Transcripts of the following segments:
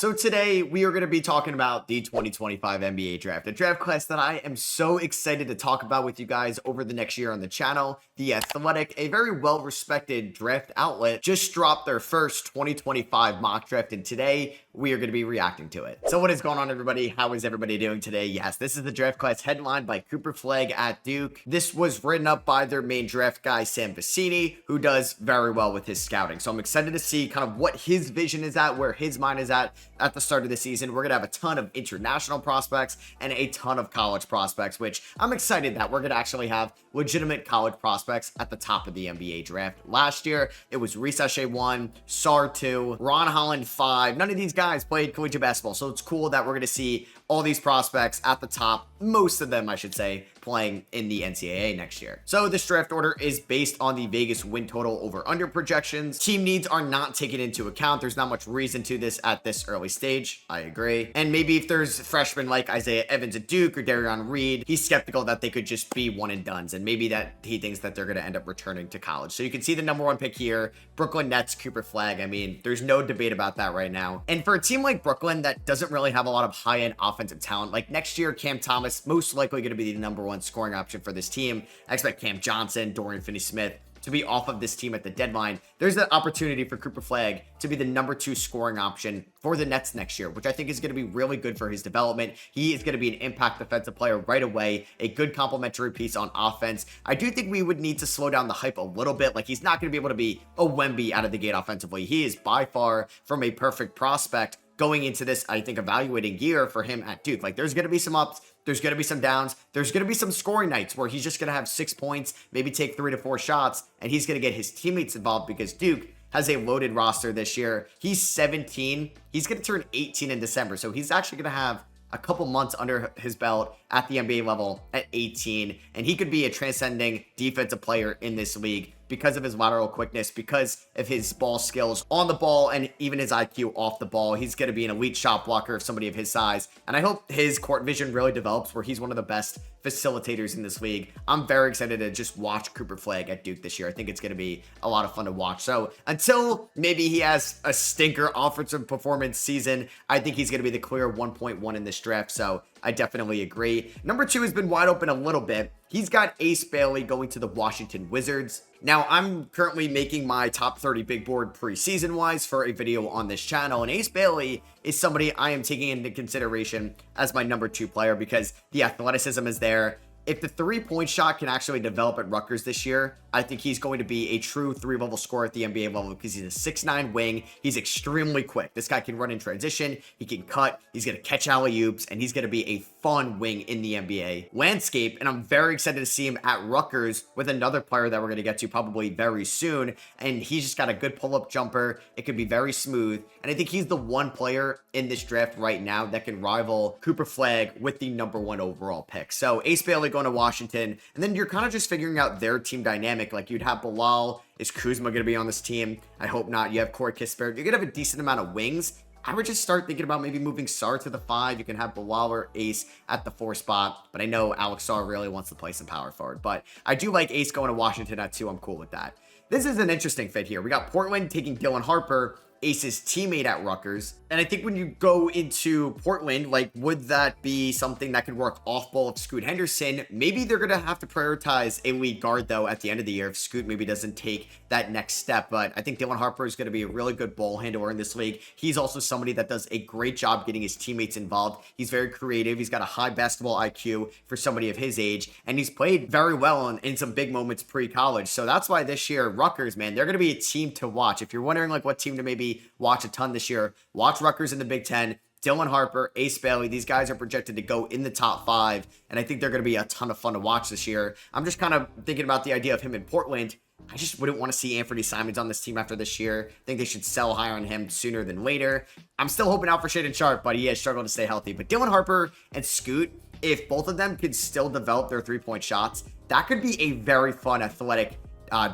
So today we are going to be talking about the 2025 NBA draft, a draft class that I am so excited to talk about with you guys over the next year on the channel. The Athletic, a very well-respected draft outlet, just dropped their first 2025 mock draft, and today we are going to be reacting to it. So what is going on, everybody? How is everybody doing today? Yes, this is the draft class headlined by Flagg at Duke. This was written up by their main draft guy, Sam Vecini, who does very well with his scouting. So I'm excited to see kind of what his vision is at, where his mind is at the start of the season. We're going to have a ton of international prospects and a ton of college prospects, which I'm excited that we're going to actually have legitimate college prospects at the top of the NBA draft. Last year, it was Reese Shea 1, Sar 2, Ron Holland 5. None of these guys played collegiate basketball, so it's cool that we're going to see all these prospects at the top, most of them, I should say, playing in the NCAA next year. So this draft order is based on the Vegas win total over under projections. Team needs are not taken into account. There's not much reason to this at this early stage. I agree. And maybe if there's freshmen like Isaiah Evans at Duke or Darion Reed, he's skeptical that they could just be one and dones, and maybe that he thinks that they're going to end up returning to college. So you can see the number 1 pick here, Brooklyn Nets, Flagg. I mean, there's no debate about that right now. And for a team like Brooklyn that doesn't really have a lot of high-end offensive talent, like next year, Cam Thomas most likely going to be the number 1 scoring option for this team. I expect Cam Johnson, Dorian Finney-Smith to be off of this team at the deadline. There's an opportunity for Flagg to be the number 2 scoring option for the Nets next year, which I think is going to be really good for his development. He is going to be an impact defensive player right away, a good complementary piece on offense. I do think we would need to slow down the hype a little bit. Like, he's not going to be able to be a Wemby out of the gate offensively. He is by far from a perfect prospect going into this, I think, evaluating year for him at Duke. Like, there's going to be some ups, there's going to be some downs, there's going to be some scoring nights where he's just going to have 6 points, maybe take 3 to 4 shots, and he's going to get his teammates involved because Duke has a loaded roster this year. He's 17. He's going to turn 18 in December, so he's actually going to have a couple months under his belt at the NBA level at 18, and he could be a transcending defensive player in this league because of his lateral quickness, because of his ball skills on the ball, and even his IQ off the ball. He's going to be an elite shot blocker of somebody of his size, and I hope his court vision really develops where he's one of the best facilitators in this league. I'm very excited to just watch Flagg at Duke this year. I think it's going to be a lot of fun to watch. So until maybe he has a stinker offensive performance season, I think he's going to be the clear 1.1 in this draft. So I definitely agree. Number 2 has been wide open a little bit. He's got Ace Bailey going to the Washington Wizards. Now, I'm currently making my top 30 big board preseason wise for a video on this channel, and Ace Bailey is somebody I am taking into consideration as my number 2 player because the athleticism is there. If the 3-point shot can actually develop at Rutgers this year, I think he's going to be a true 3-level scorer at the NBA level because he's a 6'9" wing. He's extremely quick. This guy can run in transition. He can cut. He's going to catch alley-oops, and he's going to be a fun wing in the NBA landscape. And I'm very excited to see him at Rutgers with another player that we're going to get to probably very soon. And he's just got a good pull-up jumper. It could be very smooth. And I think he's the one player in this draft right now that can rival Flagg with the number 1 overall pick. So Ace Bailey going to Washington, and then you're kind of just figuring out their team dynamic. Like, you'd have Bilal. Is Kuzma going to be on this team? I hope not. You have Corey Kispert. You're going to have a decent amount of wings. I would just start thinking about maybe moving Sar to the 5. You can have Bilal or Ace at the 4 spot, but I know Alex Sar really wants to play some power forward. But I do like Ace going to Washington at 2. I'm cool with that. This is an interesting fit here. We got Portland taking Dylan Harper, Ace's teammate at Rutgers. And I think when you go into Portland, like, would that be something that could work off ball of Scoot Henderson? Maybe they're going to have to prioritize a lead guard, though, at the end of the year if Scoot maybe doesn't take that next step. But I think Dylan Harper is going to be a really good ball handler in this league. He's also somebody that does a great job getting his teammates involved. He's very creative. He's got a high basketball IQ for somebody of his age, and he's played very well in some big moments pre-college. So that's why this year, Rutgers, man, they're going to be a team to watch. If you're wondering, like, what team to maybe watch a ton this year, watch Rutgers in the Big Ten. Dylan Harper, Ace Bailey, these guys are projected to go in the top 5, and I think they're going to be a ton of fun to watch this year. I'm just kind of thinking about the idea of him in Portland. I just wouldn't want to see Anthony Simons on this team after this year. I think they should sell higher on him sooner than later. I'm still hoping out for Shaedon Sharpe, but he has struggled to stay healthy. But Dylan Harper and Scoot, if both of them could still develop their 3-point shots, that could be a very fun, athletic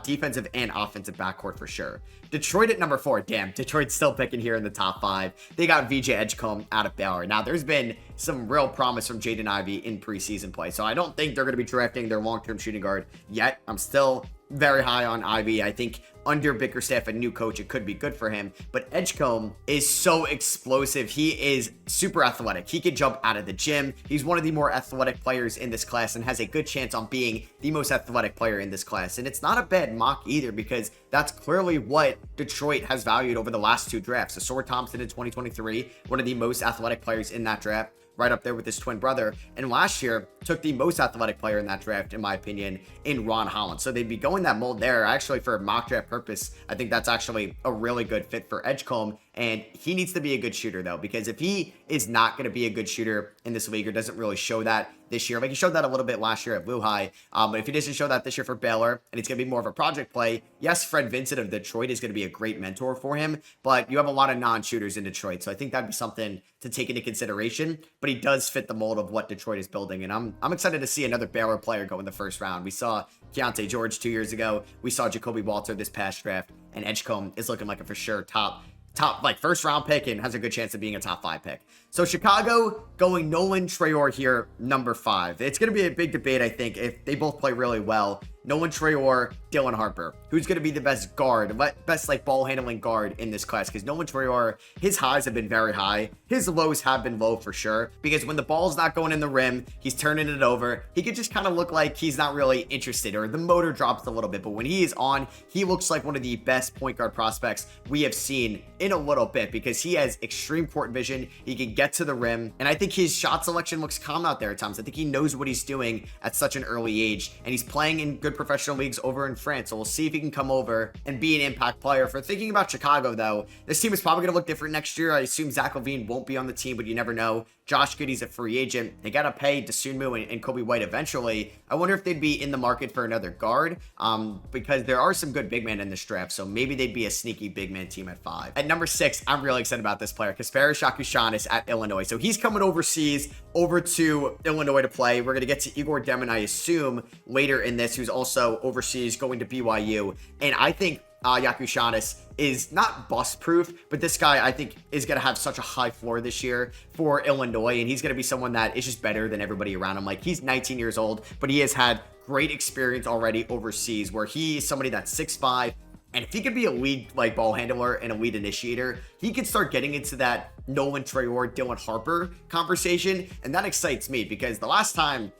defensive and offensive backcourt for sure. Detroit at number 4. Damn, Detroit's still picking here in the top 5. They got VJ Edgecombe out of Baylor. Now, there's been some real promise from Jaden Ivey in preseason play, so I don't think they're going to be drafting their long-term shooting guard yet. I'm still very high on Ivy. I think under Bickerstaff, a new coach, it could be good for him. But Edgecombe is so explosive. He is super athletic. He can jump out of the gym. He's one of the more athletic players in this class and has a good chance on being the most athletic player in this class. And it's not a bad mock either, because that's clearly what Detroit has valued over the last 2 drafts. Asor Thompson in 2023, one of the most athletic players in that draft, right up there with his twin brother. And last year took the most athletic player in that draft, in my opinion, in Ron Holland. So they'd be going that mold there. Actually, for a mock draft purpose, I think that's actually a really good fit for Edgecombe. And he needs to be a good shooter, though, because if he is not going to be a good shooter in this league, or doesn't really show that this year, like he showed that a little bit last year at Blue High, but if he doesn't show that this year for Baylor, and it's going to be more of a project play, yes, Fred Vincent of Detroit is going to be a great mentor for him, but you have a lot of non-shooters in Detroit, so I think that'd be something to take into consideration. But he does fit the mold of what Detroit is building, and I'm excited to see another Baylor player go in the first round. We saw Keontae George 2 years ago. We saw Jacoby Walter this past draft, and Edgecombe is looking like a for sure top like first round pick, and has a good chance of being a top 5 pick. So Chicago going Nolan Traore here, number 5. It's going to be a big debate, I think, if they both play really well. Nolan Traore, Dylan Harper. Who's going to be the best guard, best like ball handling guard in this class? Because Nolan Traore, his highs have been very high. His lows have been low for sure. Because when the ball's not going in the rim, he's turning it over. He could just kind of look like he's not really interested, or the motor drops a little bit. But when he is on, he looks like one of the best point guard prospects we have seen in a little bit, because he has extreme court vision. He can get to the rim. And I think his shot selection looks calm out there at times. I think he knows what he's doing at such an early age. And he's playing in good professional leagues over in France. So we'll see if he can come over and be an impact player. For thinking about Chicago, though, this team is probably going to look different next year. I assume Zach LaVine won't be on the team, but you never know. Josh Giddey's a free agent. They got to pay Dosunmu and Kobe White eventually. I wonder if they'd be in the market for another guard, because there are some good big men in this draft. So maybe they'd be a sneaky big man team at 5. At number 6, I'm really excited about this player, Kasparas Jakushanis at Illinois. So he's coming overseas over to Illinois to play. We're going to get to Igor Demin, I assume, later in this, who's also overseas going to BYU. And I think Jakushanis is not bust proof, but this guy I think is going to have such a high floor this year for Illinois, and he's going to be someone that is just better than everybody around him. Like, he's 19 years old, but he has had great experience already overseas, where he is somebody that's 6'5", and if he could be a lead like ball handler and a lead initiator, he could start getting into that Nolan Traore, Dylan Harper conversation, and that excites me, because the last time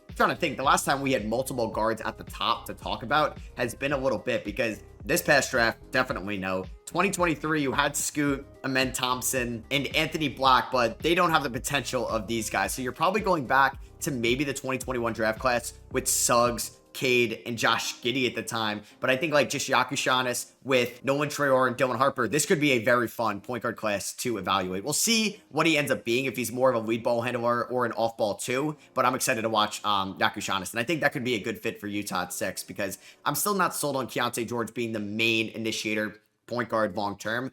we had multiple guards at the top to talk about has been a little bit, because this past draft, definitely no. 2023, you had Scoot, Amen Thompson, and Anthony Black, but they don't have the potential of these guys. So you're probably going back to maybe the 2021 draft class with Suggs, Cade, and Josh Giddey at the time. But I think like just Jakushanis with Nolan Traore and Dylan Harper, this could be a very fun point guard class to evaluate. We'll see what he ends up being, if he's more of a lead ball handler or an off ball too. But I'm excited to watch Jakushanis. And I think that could be a good fit for Utah at 6, because I'm still not sold on Keontae George being the main initiator point guard long term,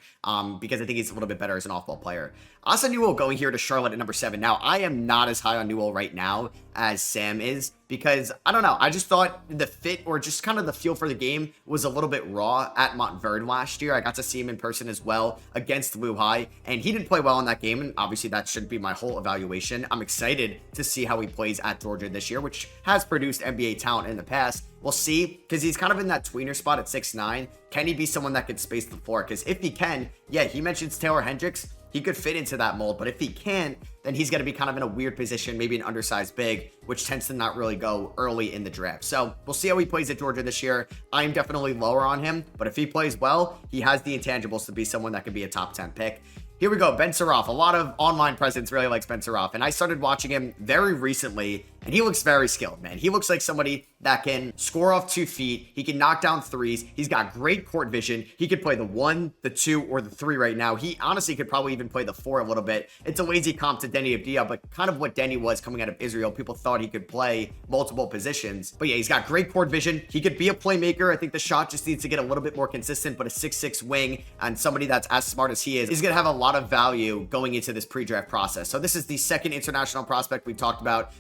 because I think he's a little bit better as an off-ball player. Asa Newell going here to Charlotte at number 7. Now, I am not as high on Newell right now as Sam is, because I don't know, I just thought the fit, or just kind of the feel for the game, was a little bit raw at Montverde last year. I got to see him in person as well against Blue High, and he didn't play well in that game, and obviously that should be my whole evaluation. I'm excited to see how he plays at Georgia this year, which has produced NBA talent in the past. We'll see, because he's kind of in that tweener spot at 6'9". Can he be someone that can space the floor? Because if he can, yeah, he mentions Taylor Hendricks. He could fit into that mold, but if he can't, then he's going to be kind of in a weird position, maybe an undersized big, which tends to not really go early in the draft. So we'll see how he plays at Georgia this year. I am definitely lower on him, but if he plays well, he has the intangibles to be someone that could be a top 10 pick. Here we go, Ben Saroff. A lot of online presence really likes Ben Saroff, and I started watching him very recently, and he looks very skilled, man. He looks like somebody that can score off 2 feet. He can knock down threes. He's got great court vision. He could play the 1, the 2, or the 3 right now. He honestly could probably even play the 4 a little bit. It's a lazy comp to Denny Avdia, but kind of what Denny was coming out of Israel. People thought he could play multiple positions. But yeah, he's got great court vision. He could be a playmaker. I think the shot just needs to get a little bit more consistent, but a 6'6" wing and somebody that's as smart as he is going to have a lot of value going into this pre-draft process. So this is the second international prospect we've talked about.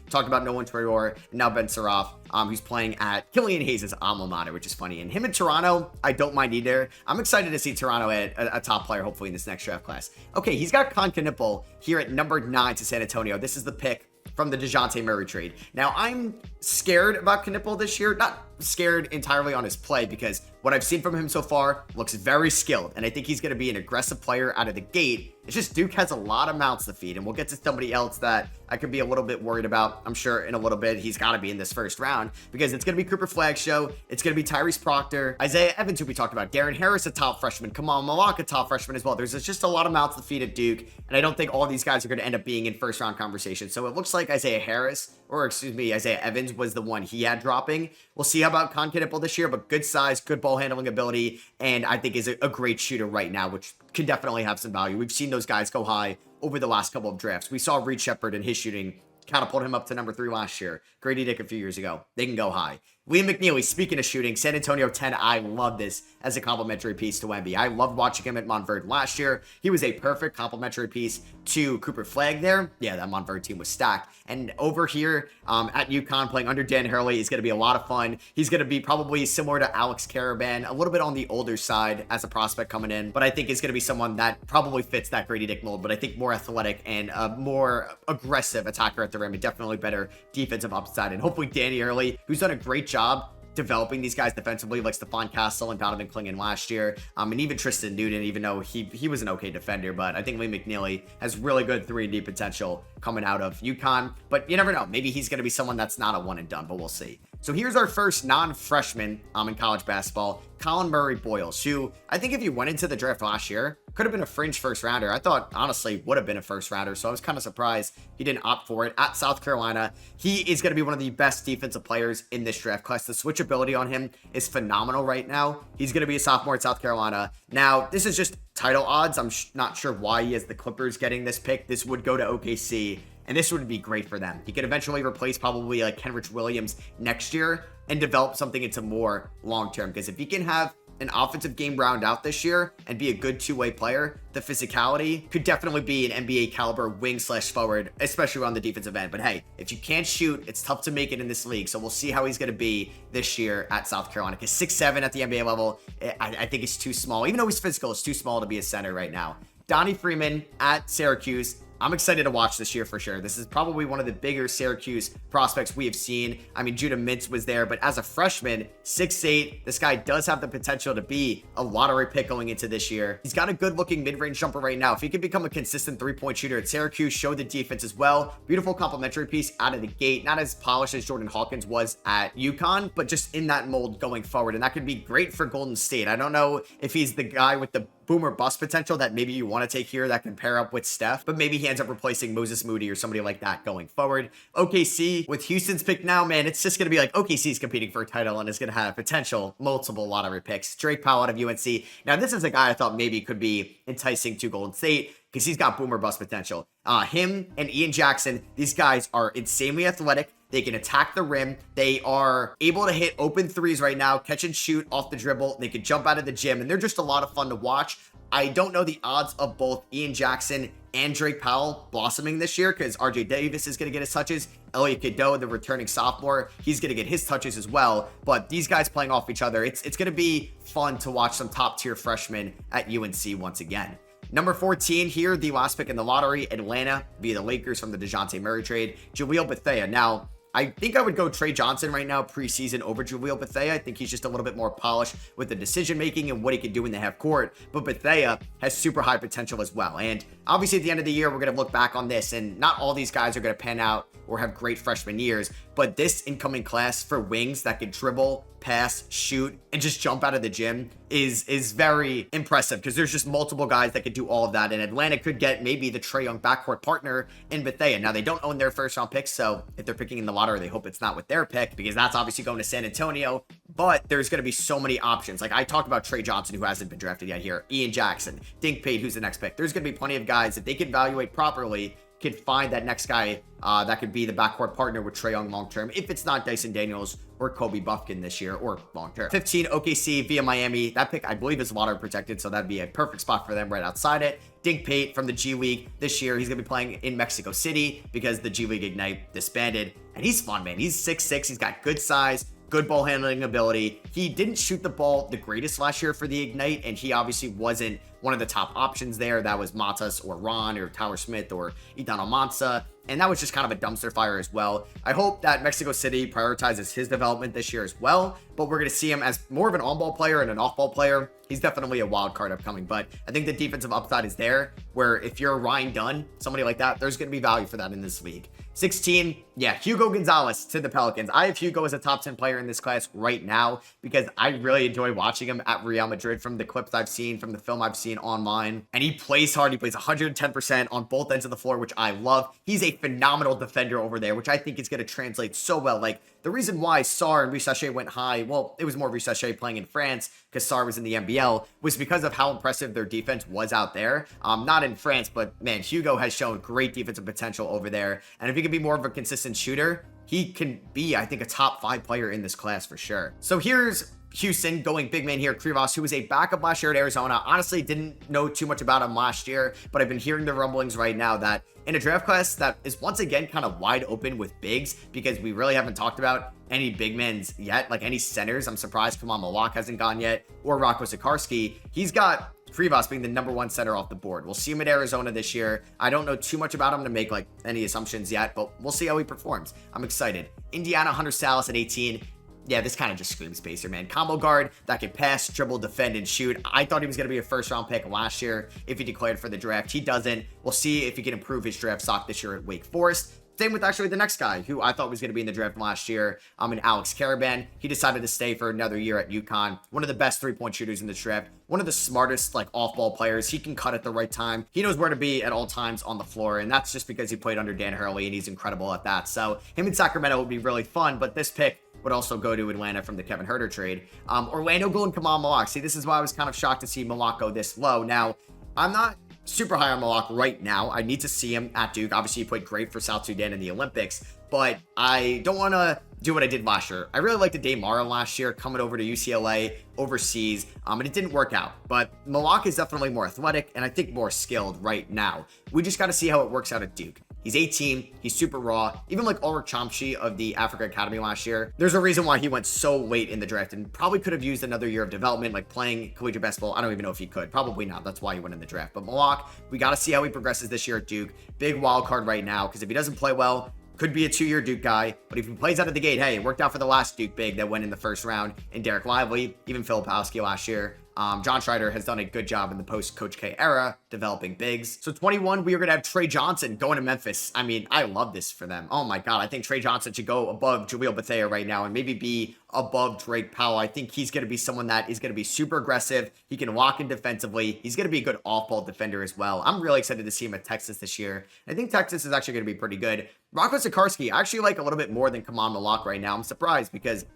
Nolan Traore, and now Ben Saroff, who's playing at Killian Hayes' alma mater, which is funny. And him in Toronto, I don't mind either. I'm excited to see Toronto at a top player, hopefully, in this next draft class. Okay, he's got Con Knipple here at number 9 to San Antonio. This is the pick from the DeJounte Murray trade. Now, I'm scared about Knipple this year. Not scared entirely on his play, because what I've seen from him so far looks very skilled, and I think he's going to be an aggressive player out of the gate. It's just Duke has a lot of mouths to feed, and we'll get to somebody else that I could be a little bit worried about. I'm sure in a little bit he's got to be in this first round, because it's going to be Cooper Flagg show. It's going to be Tyrese Proctor, Isaiah Evans, who we talked about, Darren Harris, a top freshman, Kamal Malak, a top freshman as well. There's just a lot of mouths to feed at Duke, and I don't think all these guys are going to end up being in first round conversation. So it looks like Isaiah Evans was the one he had dropping. We'll see how about Con Knipple this year, but good size, good ball handling ability, and I think is a great shooter right now, which could definitely have some value. We've seen those guys go high over the last couple of drafts. We saw Reed Shepherd and his shooting catapult him up to number 3 last year. Grady Dick a few years ago. They can go high. Liam McNeely, speaking of shooting, San Antonio 10, I love this as a complimentary piece to Wemby. I loved watching him at Montverde last year. He was a perfect complimentary piece to Cooper Flagg there. Yeah, that Montverde team was stacked. And over here at UConn, playing under Dan Hurley is going to be a lot of fun. He's going to be probably similar to Alex Caravan, a little bit on the older side as a prospect coming in, but I think is going to be someone that probably fits that Grady Dick mold, but I think more athletic and a more aggressive attacker at the rim, and definitely better defensive upside. And hopefully Danny Hurley, who's done a great job developing these guys defensively, like Stephon Castle and Donovan Clingan last year, and even Tristan Newton, even though he was an okay defender. But I think Lee McNeely has really good 3-and-D potential coming out of UConn, but you never know, maybe he's going to be someone that's not a one and done, but we'll see. So here's our first non-freshman in college basketball, Colin Murray Boyles, who I think if you went into the draft last year, could have been a fringe first rounder. I thought honestly would have been a first rounder, so I was kind of surprised he didn't opt for it. At South Carolina, he is going to be one of the best defensive players in this draft class. The switchability on him is phenomenal right now. He's going to be a sophomore at South Carolina. Now, this is just title odds. I'm not sure why he has the Clippers getting this pick. This would go to OKC, and this would be great for them. He could eventually replace probably like Kenrich Williams next year and develop something into more long-term, because if he can have an offensive game round out this year and be a good two-way player, the physicality could definitely be an NBA caliber wing/forward, especially on the defensive end. But hey, if you can't shoot, it's tough to make it in this league. So we'll see how he's going to be this year at South Carolina, because 6'7" at the NBA level, I think it's too small. Even though he's physical, it's too small to be a center right now. Donnie Freeman at Syracuse. I'm excited to watch this year for sure. This is probably one of the bigger Syracuse prospects we have seen. I mean, Judah Mintz was there, but as a freshman, 6'8", this guy does have the potential to be a lottery pick going into this year. He's got a good-looking mid-range jumper right now. If he could become a consistent three-point shooter at Syracuse, show the defense as well. Beautiful complimentary piece out of the gate. Not as polished as Jordan Hawkins was at UConn, but just in that mold going forward. And that could be great for Golden State. I don't know if he's the guy with the boomer bust potential that maybe you want to take here that can pair up with Steph, but maybe he ends up replacing Moses Moody or somebody like that going forward. OKC, with Houston's pick now, man, it's just going to be like OKC's competing for a title and is going to have potential multiple lottery picks. Drake Powell out of UNC. Now, this is a guy I thought maybe could be enticing to Golden State because he's got boomer bust potential. Him and Ian Jackson, these guys are insanely athletic. They can attack the rim. They are able to hit open threes right now, catch and shoot off the dribble. They can jump out of the gym, and they're just a lot of fun to watch. I don't know the odds of both Ian Jackson and Drake Powell blossoming this year, because RJ Davis is going to get his touches. Elliot Cadeau, the returning sophomore, he's going to get his touches as well. But these guys playing off each other, it's going to be fun to watch some top-tier freshmen at UNC once again. Number 14 here, the last pick in the lottery, Atlanta via the Lakers from the DeJounte Murray trade, Jaleel Bethea. Now, I think I would go Trey Johnson right now preseason over Jaleel Bethea. I think he's just a little bit more polished with the decision making and what he can do in the half court. But Bethea has super high potential as well. And obviously at the end of the year, we're going to look back on this, and not all these guys are going to pan out or have great freshman years. But this incoming class for wings that can dribble, pass, shoot, and just jump out of the gym is very impressive, because there's just multiple guys that could do all of that. And Atlanta could get maybe the Trae Young backcourt partner in Bethea. Now, they don't own their first round picks, so if they're picking in the lottery, they hope it's not with their pick, because that's obviously going to San Antonio. But there's going to be so many options. Like I talked about Trey Johnson, who hasn't been drafted yet here, Ian Jackson, Dink Pate, who's the next pick. There's going to be plenty of guys that they can evaluate properly, could find that next guy that could be the backcourt partner with Trae Young long-term, if it's not Dyson Daniels or Kobe Buffkin this year or long-term. 15, OKC via Miami. That pick, I believe, is lottery protected, so that'd be a perfect spot for them right outside it. Dink Pate from the G League this year. He's going to be playing in Mexico City because the G League Ignite disbanded. And he's fun, man. He's 6'6". He's got good size, good ball handling ability. He didn't shoot the ball the greatest last year for the Ignite, and he obviously wasn't one of the top options there. That was Matas or Ron or Tyler Smith or Ethan Almanza. And that was just kind of a dumpster fire as well. I hope that Mexico City prioritizes his development this year as well, but we're going to see him as more of an on-ball player and an off-ball player. He's definitely a wild card upcoming, but I think the defensive upside is there, where if you're Ryan Dunn, somebody like that, there's going to be value for that in this league. 16, yeah, Hugo Gonzalez to the Pelicans. I have Hugo as a top 10 player in this class right now because I really enjoy watching him at Real Madrid from the clips I've seen, from the film I've seen online. And he plays hard. He plays 110% on both ends of the floor, which I love. He's a phenomenal defender over there, which I think is going to translate so well. Like, the reason why Sarr and Risacher went high, well, it was more Risacher playing in France because Sarr was in the NBL, was because of how impressive their defense was out there. Not in France, but man, Hugo has shown great defensive potential over there. And if he can be more of a consistent shooter, he can be, I think, a top 5 player in this class for sure. So here's Houston going big man here, Krivas, who was a backup last year at Arizona. Honestly, didn't know too much about him last year, but I've been hearing the rumblings right now that in a draft class that is once again kind of wide open with bigs, because we really haven't talked about any big men yet, like any centers. I'm surprised Kamal Malak hasn't gone yet, or Rocco Sikorsky. He's got Krivas being the #1 center off the board. We'll see him at Arizona this year. I don't know too much about him to make like any assumptions yet, but we'll see how he performs. I'm excited. Indiana, Hunter Salas at 18. Yeah, this kind of just screams spacer, man. Combo guard that can pass, dribble, defend, and shoot. I thought he was going to be a first-round pick last year if he declared for the draft. He doesn't. We'll see if he can improve his draft stock this year at Wake Forest. Same with actually the next guy who I thought was going to be in the draft last year, in Alex Caravan. He decided to stay for another year at UConn. One of the best three-point shooters in the draft. One of the smartest, like, off-ball players. He can cut at the right time. He knows where to be at all times on the floor, and that's just because he played under Dan Hurley, and he's incredible at that. So him in Sacramento would be really fun, but this pick would also go to Atlanta from the Kevin Huerter trade. Orlando going Kamal Malak. See, this is why I was kind of shocked to see Malak go this low. Now, I'm not super high on Malak right now. I need to see him at Duke. Obviously, he played great for South Sudan in the Olympics, but I don't want to do what I did last year. I really liked the Dave Mara last year, coming over to UCLA overseas, and it didn't work out. But Malak is definitely more athletic and I think more skilled right now. We just got to see how it works out at Duke. He's 18. He's super raw. Even like Ulrich Chomsky of the Africa Academy last year, there's a reason why he went so late in the draft and probably could have used another year of development, like playing collegiate basketball. I don't even know if he could. Probably not. That's why he went in the draft. But Malak, we got to see how he progresses this year at Duke. Big wild card right now, because if he doesn't play well, could be a 2-year Duke guy, but if he plays out of the gate, hey, it worked out for the last Duke big that went in the first round, and Derek Lively, even Filipowski last year. John Schreider has done a good job in the post-Coach K era developing bigs. So 21, we are going to have Trey Johnson going to Memphis. I mean, I love this for them. Oh my God, I think Trey Johnson should go above Jaleel Bethea right now and maybe be above Drake Powell. I think he's going to be someone that is going to be super aggressive. He can lock in defensively. He's going to be a good off-ball defender as well. I'm really excited to see him at Texas this year. I think Texas is actually going to be pretty good. Rocco Sikorsky, I actually like a little bit more than Kamal Malak right now. I'm surprised because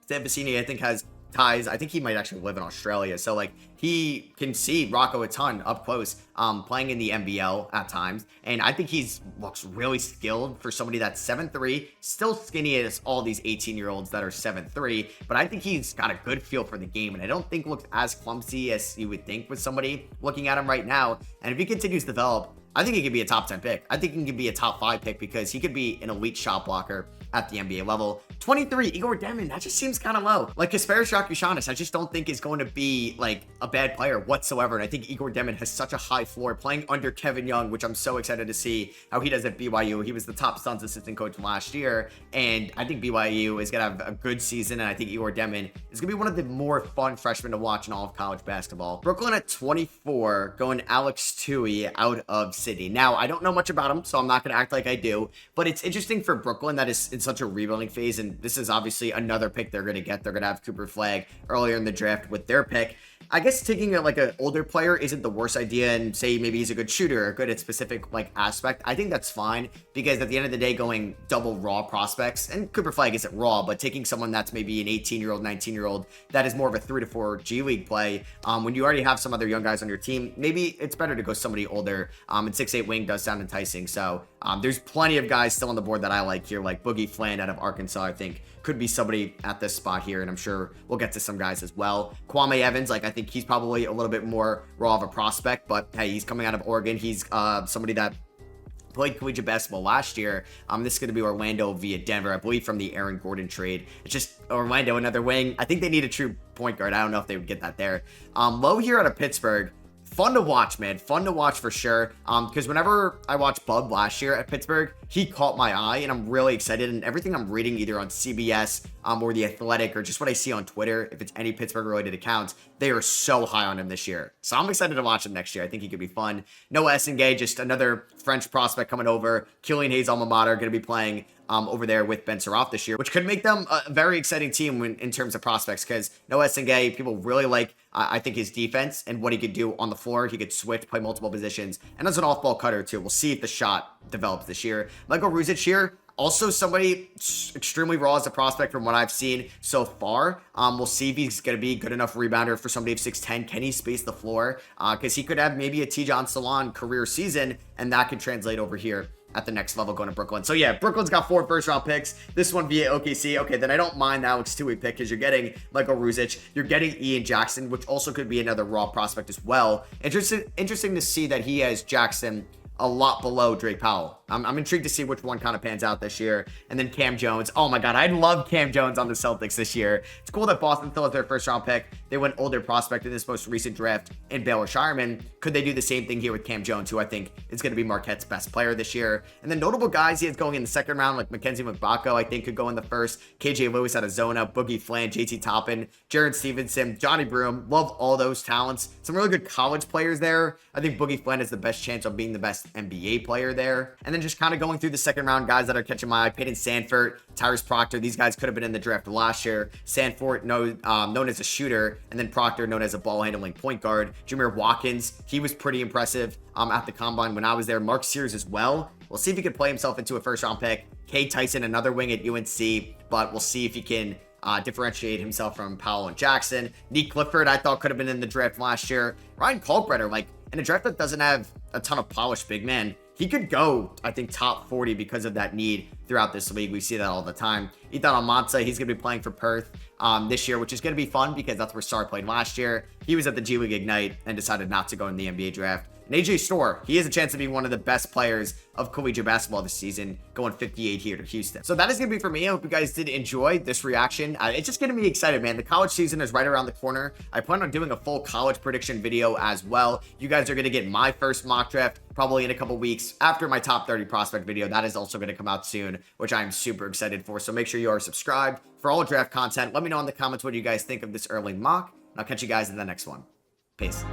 Sam Vecini, I think, has ties. I think he might actually live in Australia. So like he can see Rocco a ton up close, playing in the NBL at times. And I think looks really skilled for somebody that's 7'3", still skinny as all these 18-year-olds that are 7'3", but I think he's got a good feel for the game. And I don't think looks as clumsy as you would think with somebody looking at him right now. And if he continues to develop, I think he could be a top 10 pick. I think he could be a top 5 pick because he could be an elite shot blocker at the NBA level. 23, Igor Demon, that just seems kind of low. Like Kasparis Rakushanis, I just don't think is going to be like a bad player whatsoever. And I think Igor Demon has such a high floor playing under Kevin Young, which I'm so excited to see how he does at BYU. He was the top Suns assistant coach last year. And I think BYU is going to have a good season. And I think Igor Demon is going to be one of the more fun freshmen to watch in all of college basketball. Brooklyn at 24, going Alex Tui out of Sydney. Now, I don't know much about him, so I'm not going to act like I do. But it's interesting for Brooklyn that is in such a rebuilding phase. And this is obviously another pick they're going to get. They're going to have Cooper Flagg earlier in the draft with their pick. I guess taking like an older player isn't the worst idea, and say maybe he's a good shooter or good at specific like aspect. I think that's fine because at the end of the day, going double raw prospects, and Cooper Flagg isn't raw, but taking someone that's maybe an 18-year-old, 19-year-old that is more of a 3 to 4 G League play, when you already have some other young guys on your team, maybe it's better to go somebody older. And 6'8" wing does sound enticing. So there's plenty of guys still on the board that I like here, like Boogie Fland out of Arkansas. I think could be somebody at this spot here, and I'm sure we'll get to some guys as well. Kwame Evans, like I think he's probably a little bit more raw of a prospect, but hey, he's coming out of Oregon. He's somebody that played collegiate basketball last year. This is going to be Orlando via Denver, I believe, from the Aaron Gordon trade. It's just Orlando, another wing. I think they need a true point guard. I don't know if they would get that there. Low here out of Pittsburgh. fun to watch, man. Fun to watch for sure. Because whenever I watched Bub last year at Pittsburgh, he caught my eye, and I'm really excited. And everything I'm reading either on CBS or The Athletic, or just what I see on Twitter, if it's any Pittsburgh related accounts, they are so high on him this year. So I'm excited to watch him next year. I think he could be fun. Noah Essengay, just another French prospect coming over. Killian Hayes' alma mater, going to be playing over there with Ben Saroff this year, which could make them a very exciting team in terms of prospects, because Noah Essengay, people really like, I think, his defense and what he could do on the floor. He could switch, play multiple positions, and as an off-ball cutter too. We'll see if the shot develops this year. Michael Ruzic here, also somebody extremely raw as a prospect from what I've seen so far. We'll see if he's going to be good enough rebounder for somebody of 6'10". Can he space the floor? Because he could have maybe a Tijon Salon career season, and that could translate over here at the next level going to Brooklyn. So yeah, Brooklyn's got 4 first-round picks. This one via OKC. Okay, then I don't mind the Alex Tui pick, because you're getting Michael Ruzic. You're getting Ian Jackson, which also could be another raw prospect as well. Interesting to see that he has Jackson a lot below Drake Powell. I'm intrigued to see which one kind of pans out this year. And then Cam Jones. Oh my God, I love Cam Jones on the Celtics this year. It's cool that Boston still has their first round pick. They went older prospect in this most recent draft in Baylor Shireman. Could they do the same thing here with Cam Jones, who I think is going to be Marquette's best player this year? And then notable guys he has going in the second round, like Mackenzie Mgbako, I think could go in the first. KJ Lewis out of Zona, Boogie Flan, JT Toppin, Jared Stevenson, Johnny Broom. Love all those talents. Some really good college players there. I think Boogie Flan has the best chance of being the best NBA player there. And then just kind of going through the second round guys that are catching my eye: Peyton Sandfort, Tyrese Proctor. These guys could have been in the draft last year. Sandfort known as a shooter, and then Proctor known as a ball handling point guard. Jameer Watkins, he was pretty impressive at the combine when I was there. Mark Sears as well. We'll see if he can play himself into a first round pick. Cade Tyson, another wing at UNC, but we'll see if he can differentiate himself from Powell and Jackson. Nick Clifford, I thought could have been in the draft last year. Ryan Kalkbrenner, like in a draft that doesn't have a ton of polished big men, he could go, I think, top 40 because of that need throughout this league. We see that all the time. Ethan Almanza, he's going to be playing for Perth this year, which is going to be fun because that's where Sarr played last year. He was at the G League Ignite and decided not to go in the NBA draft. And AJ Storr, he has a chance to be one of the best players of collegiate basketball this season, going 58 here to Houston. So that is going to be for me. I hope you guys did enjoy this reaction. It's just getting me excited, man. The college season is right around the corner. I plan on doing a full college prediction video as well. You guys are going to get my first mock draft probably in a couple weeks after my top 30 prospect video. That is also going to come out soon, which I'm super excited for. So make sure you are subscribed for all draft content. Let me know in the comments what you guys think of this early mock. And I'll catch you guys in the next one. Peace.